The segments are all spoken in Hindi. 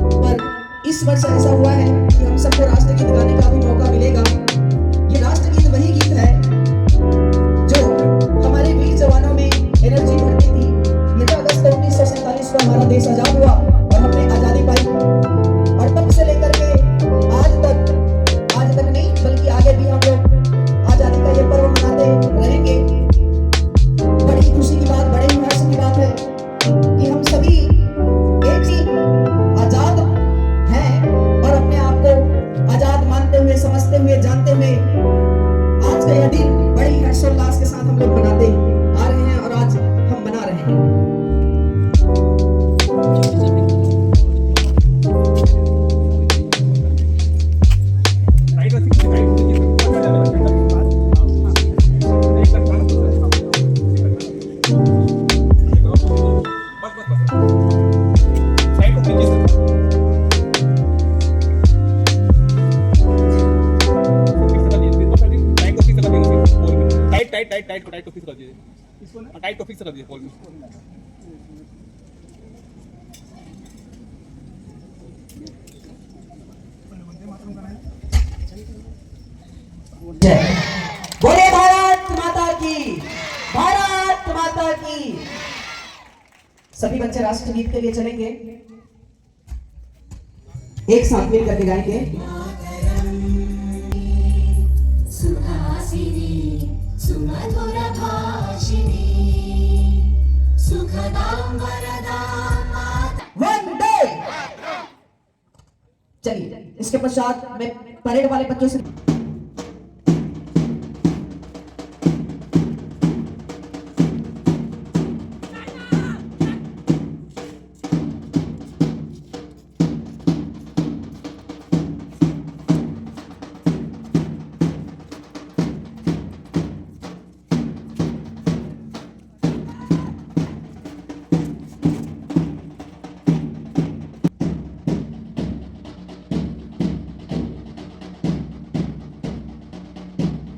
पर इस वर्ष ऐसा हुआ है कि हम सबको राष्ट्रगीत गाने का भी मौका मिलेगा। ये राष्ट्रगीत वही गीत है जो हमारे वीर जवानों में एनर्जी भरती थी। ये 15 अगस्त 1947 को हमारा देश आजाद हुआ और हमने आजादी पाई, और तब से लेकर के आज तक नहीं बल्कि आगे भी हम लोग आजादी का ये पर्व मनाते रहेंगे। बड़ी खुशी की बात, बड़े ही हर्ष की बात है कि हम सभी एक ही आजाद हैं और अपने आप को आजाद मानते हुए, समझते हुए, जानते हुए आज का यह दिन बड़ी हर्षोल्लास के साथ हम लोग मनाते आ रहे हैं और आज हम मना रहे हैं। टाइट को फिक्स कर दीजिए, इसको ना टाइट को फिक्स कर दीजिए पोल में। बोले भारत माता की, भारत माता की। सभी बच्चे राष्ट्रगीत के लिए चलेंगे, एक साथ मिल करके गाएंगे। सुमधुर भाषिणी सुखदां वरदां वंदे। चलिए, इसके पश्चात मैं परेड वाले बच्चों से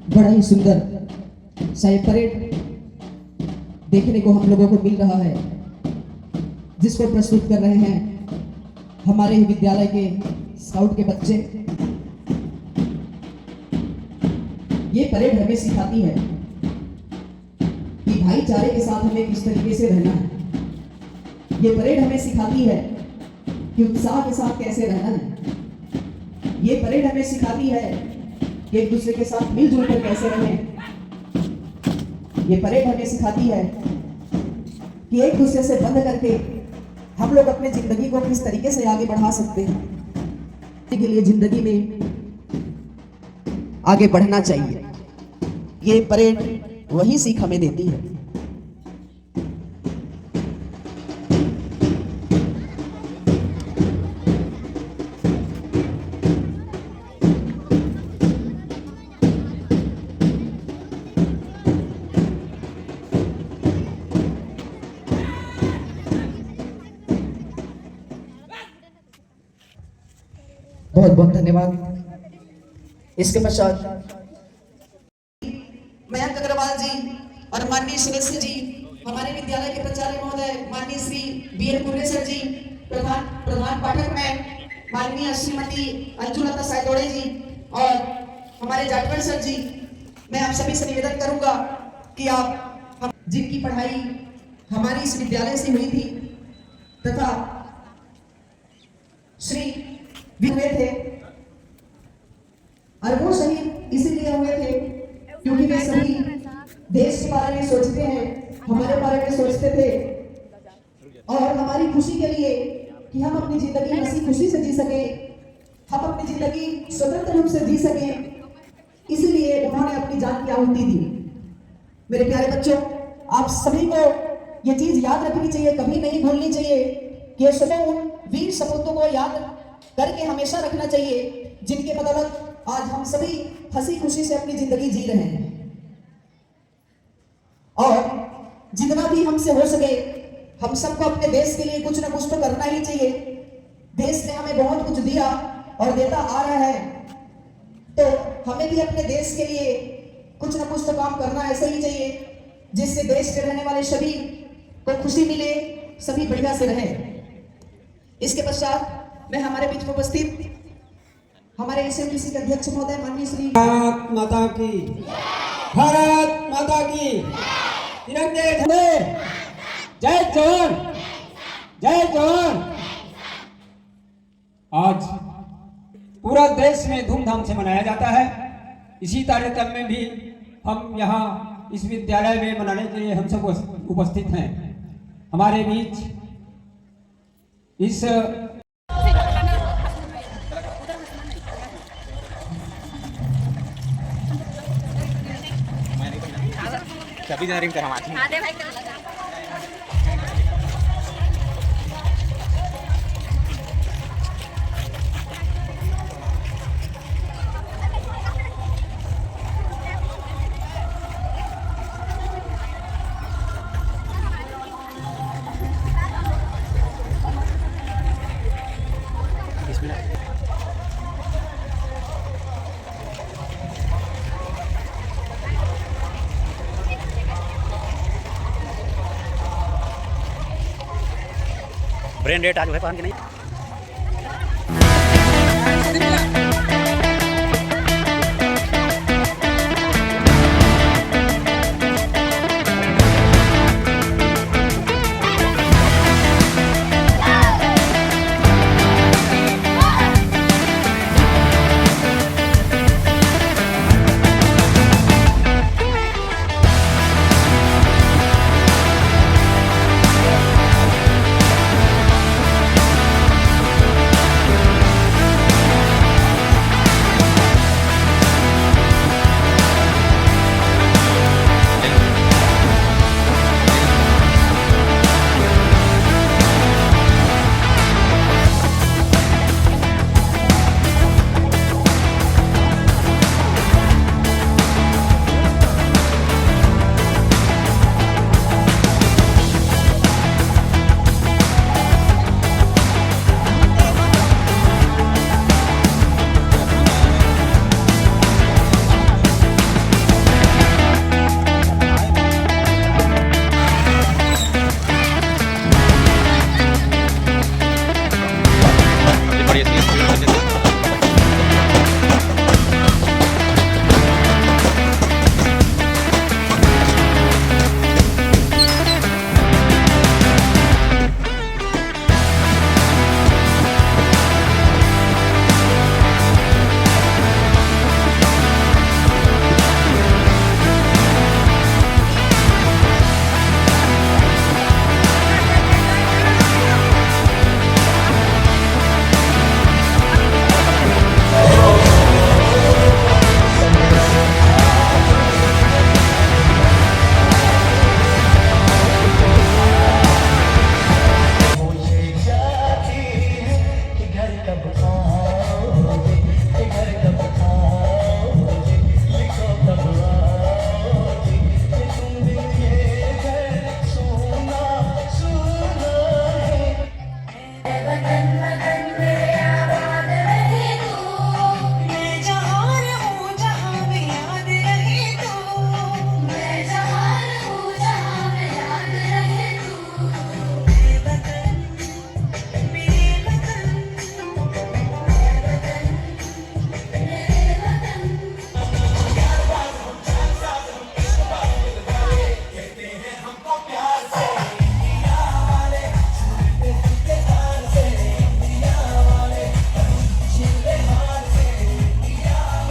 बड़ा ही सुंदर साई परेड देखने को हम लोगों को मिल रहा है, जिसको प्रस्तुत कर रहे हैं हमारे ही विद्यालय के स्काउट के बच्चे। ये परेड हमें सिखाती है कि भाईचारे के साथ हमें किस तरीके से रहना है। ये परेड हमें सिखाती है कि उत्साह के साथ कैसे रहना है। ये परेड हमें सिखाती है कि एक दूसरे के साथ मिलजुल कर कैसे रहें। ये परेड हमें सिखाती है कि एक दूसरे से बंध करके हम लोग अपने जिंदगी को किस तरीके से आगे बढ़ा सकते हैं। के लिए जिंदगी में आगे बढ़ना चाहिए। ये परेड वही सीख हमें देती है। बहुत बहुत धन्यवाद। इसके पश्चात मयंक अग्रवाल जी और माननीय सुरेश जी, हमारे विद्यालय के प्राचार्य महोदय माननीय श्री बी.एल. कुर्रे सर जी, प्रधान पाठक में माननीय श्रीमती अंजुलता सायदोड़े जी और हमारे जाटवर सर जी, मैं आप सभी से निवेदन करूंगा कि आप जिनकी पढ़ाई हमारी इस विद्यालय से हुई थी तथा श्री हुए थे, और वो शहीद इसीलिए हुए थे क्योंकि वे सभी देश के बारे में सोचते हैं, हमारे बारे में सोचते थे, और हमारी खुशी के लिए कि हम अपनी जिंदगी हंसी खुशी से जी सके, हम अपनी जिंदगी स्वतंत्र रूप से जी सके, इसलिए उन्होंने अपनी जान की आहुति दी। मेरे प्यारे बच्चों, आप सभी को ये चीज याद रखनी चाहिए, कभी नहीं भूलनी चाहिए कि सुबह उन वीर सपूतों को याद करके हमेशा रखना चाहिए जिनके बदौलत आज हम सभी हंसी खुशी से अपनी जिंदगी जी रहे हैं। और जितना भी हमसे हो सके हम सबको अपने देश के लिए कुछ ना कुछ तो करना ही चाहिए। देश ने हमें बहुत कुछ दिया और देता आ रहा है, तो हमें भी अपने देश के लिए कुछ ना कुछ तो काम करना ऐसा ही चाहिए जिससे देश के रहने वाले सभी को खुशी मिले, सभी बढ़िया से रहें। इसके पश्चात मैं हमारे बीच में उपस्थित हमारे एसएमडीसी के अध्यक्ष महोदय माननीय श्री भारत माता की, भारत माता की, तिरंगे झंडे, जय जवान, जय जवान। आज पूरा देश में धूमधाम से मनाया जाता है। इसी कार्यक्रम में भी हम यहाँ इस विद्यालय में मनाने के लिए हम सब उपस्थित हैं। हमारे बीच इस छब्बीस जनवरी में हम आते हैं। ब्रेन डेट आज है पहन के नहीं।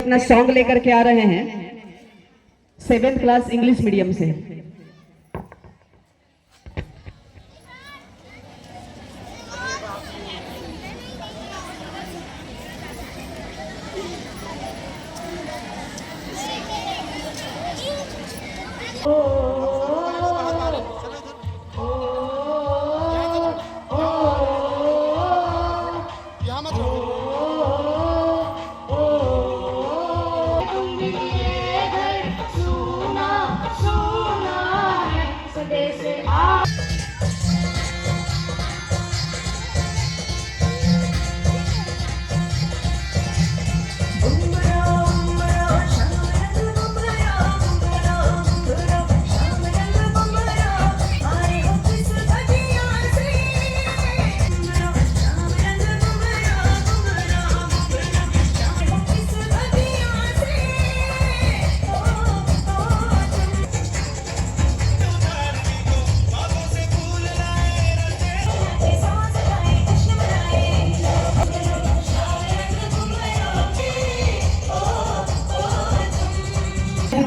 अपना सॉन्ग लेकर के आ रहे हैं 7th क्लास इंग्लिश मीडियम से।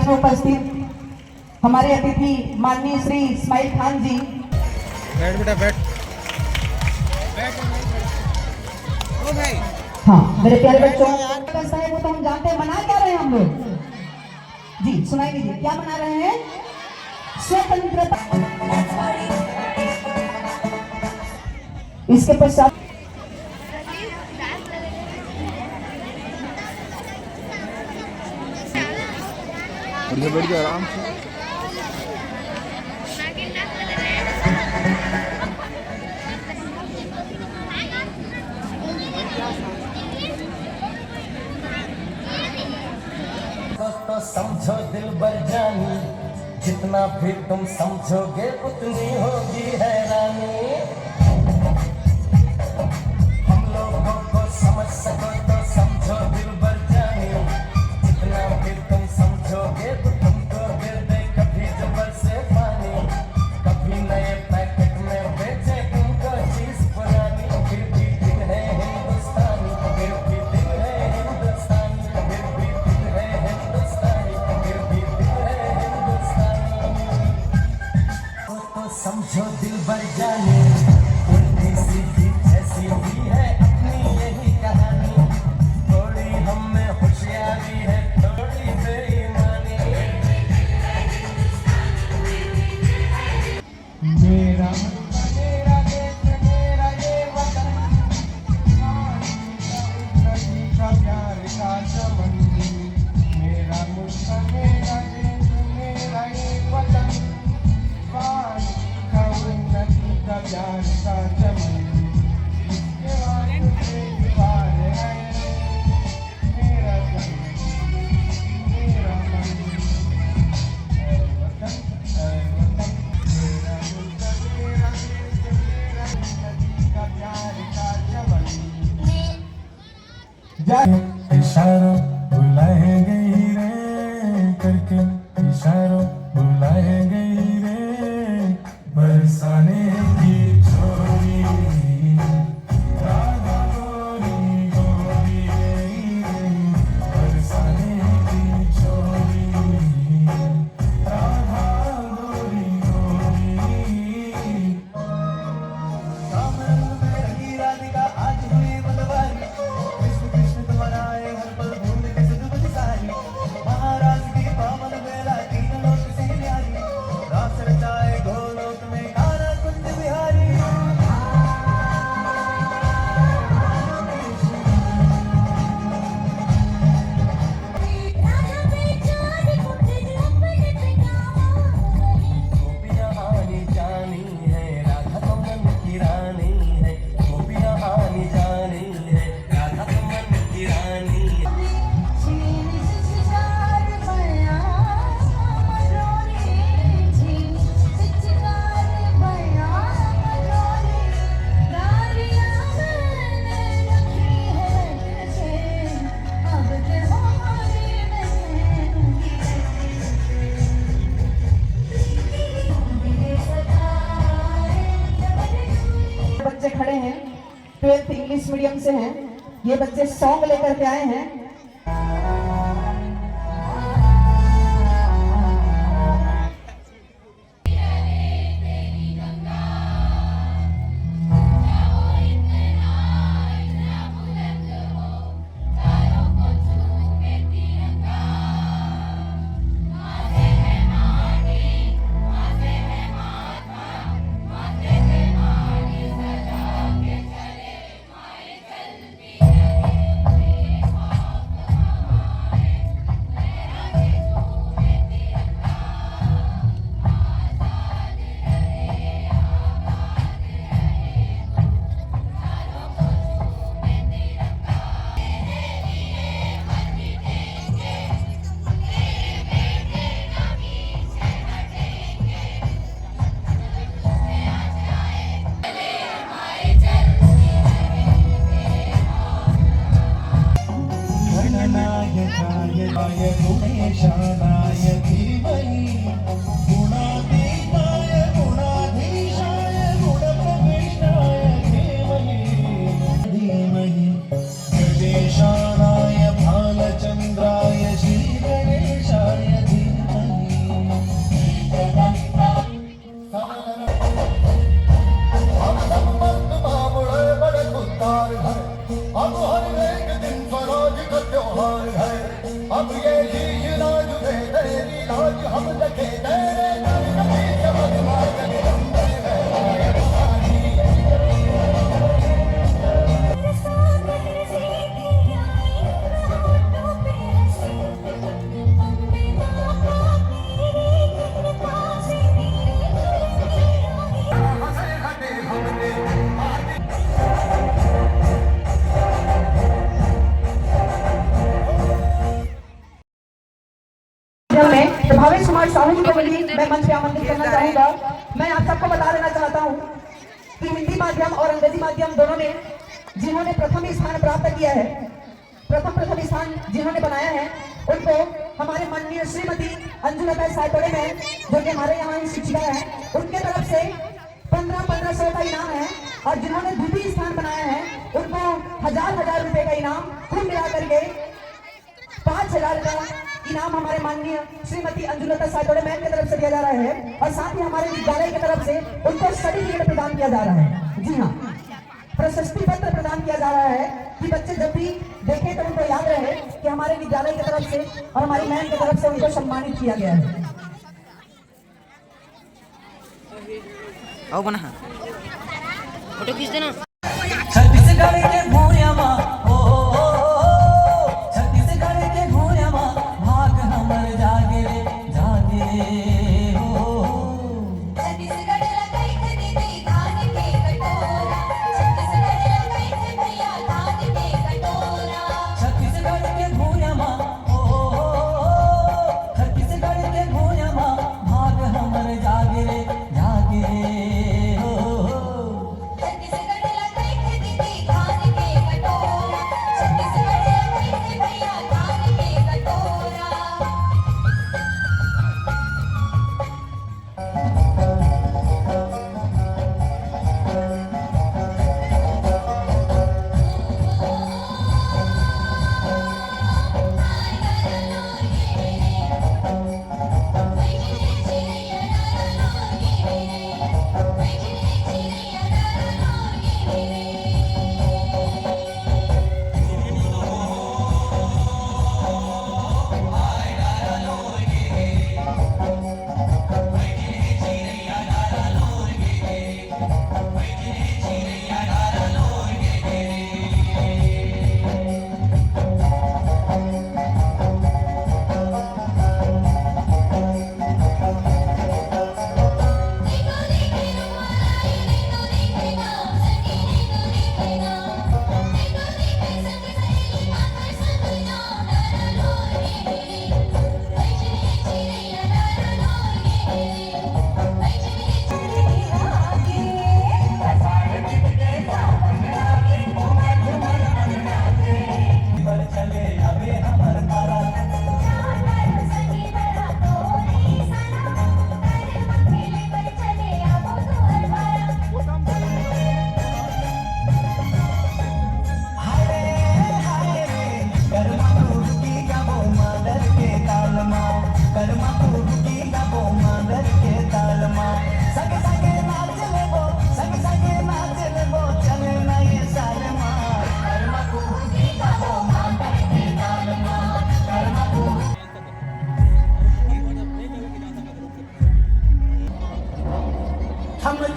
में उपस्थित हमारे अतिथि माननीय श्री इस्माइल खान जी। बैठ बेटा बैठ। ओ भाई हाँ मेरे प्यारे बच्चों, कैसा है वो तो हम जानते हैं। मना क्या रहे हैं हम लोग जी? सुनाई दीजिए क्या मना रहे हैं? स्वतंत्रता। इसके पश्चात बैठ जाओ आराम से। तो समझो दिल भर जानी, जितना भी तुम समझोगे उतनी होगी हैरानी। हम लोगों को समझ सको तो समझो दिल भर जानी, जितना भी तुम समझोगे तो तुमको दे दे कभी जबर से पानी। कभी नए पैकेट में बेचे तुमको चीज पुरानी, फिर भी दिल है हिंदुस्तानी, फिर भी दिल है हिंदुस्तानी, फिर भी दिल है हिंदुस्तानी, फिर भी दिल है हिंदुस्तानी। तो समझो दिल भर जाने, उल्टी सीधी जैसी भी है अपनी यही कहानी। थोड़ी हम में होशियारी है, थोड़ी बेईमानी। मेरा मेरा देश मेरा ये वतन, नदी का प्यार का चमन। मेरा मुल्क मेरा देश मेरा ये वतन, पानी का नदी का प्यार का चमन। इसके वास्ते दीवार है मेरा तन, मेरा मन। ऐ वतन मेरा मुल्क मेरा देश मेरा नदी का प्यार का चमन। इशारों बुलाएंगे रे करके, इशारों बुलाएंगे रे, बरसाने की छोरी राधा गोरी गोरी, बरसाने की छोरी राधा गोरी गोरी। कामन में रंगी राधिका आज हुई बलवारी, कृष्ण कृष्ण तुम्हारा आए हर पल भूल के सुध बुझ सारी। महाराज की पावन बेला तीन लोक से न्यारी, रास रचाए गोलोक में कान्हा कुंज बिहारी। गोपियाँ आनी जानी है, राधा तो मन की रानी है। गोपियाँ आनी जानी है, राधा तो मन की रानी है। बच्चे खड़े हैं, 12th इंग्लिश मीडियम से हैं। ये बच्चे सॉन्ग लेकर के आए हैं। राहुल को भी मैं मंच पे आमंत्रित करना चाहूंगा। मैं आप सबको बता देना चाहता हूँ कि हिंदी माध्यम और अंग्रेजी माध्यम दोनों में जिन्होंने प्रथम स्थान प्राप्त किया है, प्रथम स्थान जिन्होंने बनाया है, उनको हमारे माननीय श्रीमती अंजुलता सायतोड़े मैम, जो कि हमारे यहाँ की शिक्षिका है, उनके तरफ से 1500 का इनाम है। और जिन्होंने द्वितीय स्थान बनाया है उनको 1000 रुपए का इनाम, कुल मिला करके 5000 का इनाम हमारे माननीय श्रीमती अंजुलता सायतोड़े मैम की तरफ से दिया जा रहा है। और साथ ही हमारे विद्यालय की तरफ से उनको सर्टिफिकेट प्रदान किया जा रहा है। जी हाँ, प्रशस्ति पत्र प्रदान किया जा रहा है कि बच्चे जब भी देखें तो उनको याद रहे कि हमारे विद्यालय की तरफ से और हमारी मैम की तरफ से उनको सम्मानित किया गया है। आओ बना फोटो खींच देना। छत्तीसगढ़ के भूया माँ ओ, छत्तीसगढ़ के भूया माँ भाग हमर जागे रे हो। छत्तीसगढ़ लगाई थे दीदी धान के कटोरा, छत्तीसगढ़ लगाई थे भैया धान के कटोरा। छत्तीसगढ़ के भूया माँ ओ, छत्तीसगढ़ के भूया माँ भाग हमर जागे रे हो। छत्तीसगढ़ लगाई थे दीदी धान के कटोरा, छत्तीसगढ़ लगाई थे भैया धान के कटोरा।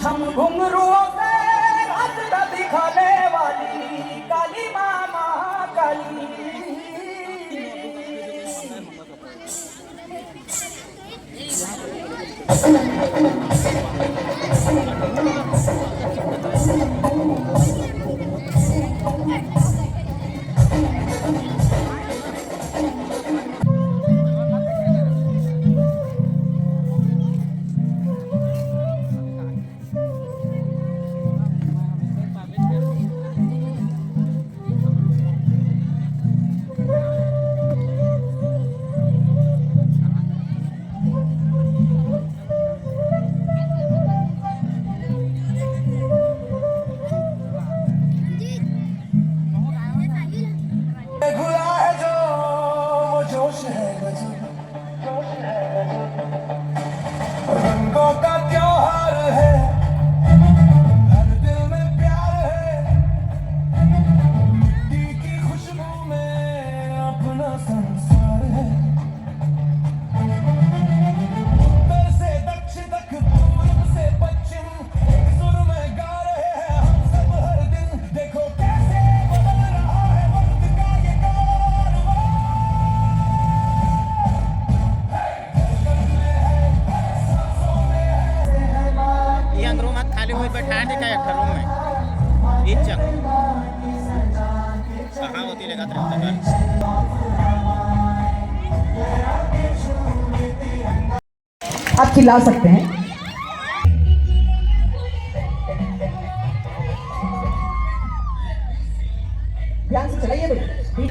छम घुंघरुओं से रास्ता दिखाने वाली काली माँ काली। घुला है जो वो जोश है गजब, रंगों का त्योहार है, हर दिल में प्यार है, दी की खुशबू में अपना संसार है। उत्तर से दक्षिण तक, पूर्व से पश्चिम, एक सुर में गा रहे हैं हम सब हर दिन। देखो कैसे बदल रहा है वक्त का ये कारवां। ये अंदरों मत खाली हुई बैठा दे का एक रूम में इज्जत कहाँ होती लेगा तेरे आप चिल्ला सकते हैं। ध्यान से चलाइए भाई।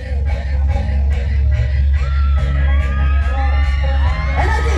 एनर्जी।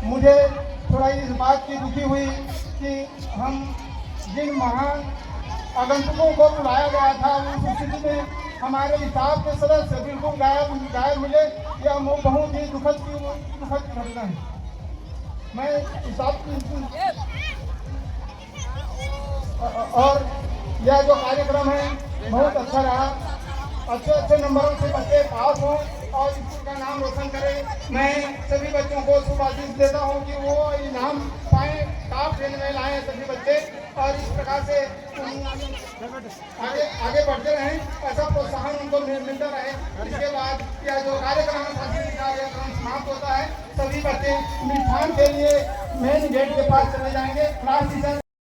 मुझे थोड़ा इस बात की दुखी हुई कि हम जिन महान आगंतुकों को बुलाया गया था उस स्थिति में हमारे हिसाब के सदस्य बिल्कुल गायब मिले। यह बहुत ही दुखद घटना है। मैं हिसाब और यह जो कार्यक्रम है बहुत अच्छा रहा। अच्छे नंबरों से बच्चे पास हों और स्कूल का नाम रोशन करें। मैं सभी बच्चों को शुभ आशीष देता हूं कि वो इनाम पाएं, टॉप 10 में लाएं सभी बच्चे और इस प्रकार से आगे बढ़ते रहें, ऐसा प्रोत्साहन उनको मिलता रहे। इसके बाद यह जो कार्यक्रम है सांस्कृतिक कार्यक्रम समाप्त होता है। सभी बच्चे मिष्ठान के लिए मेन गेट के पास चले जाएंगे। Class teacher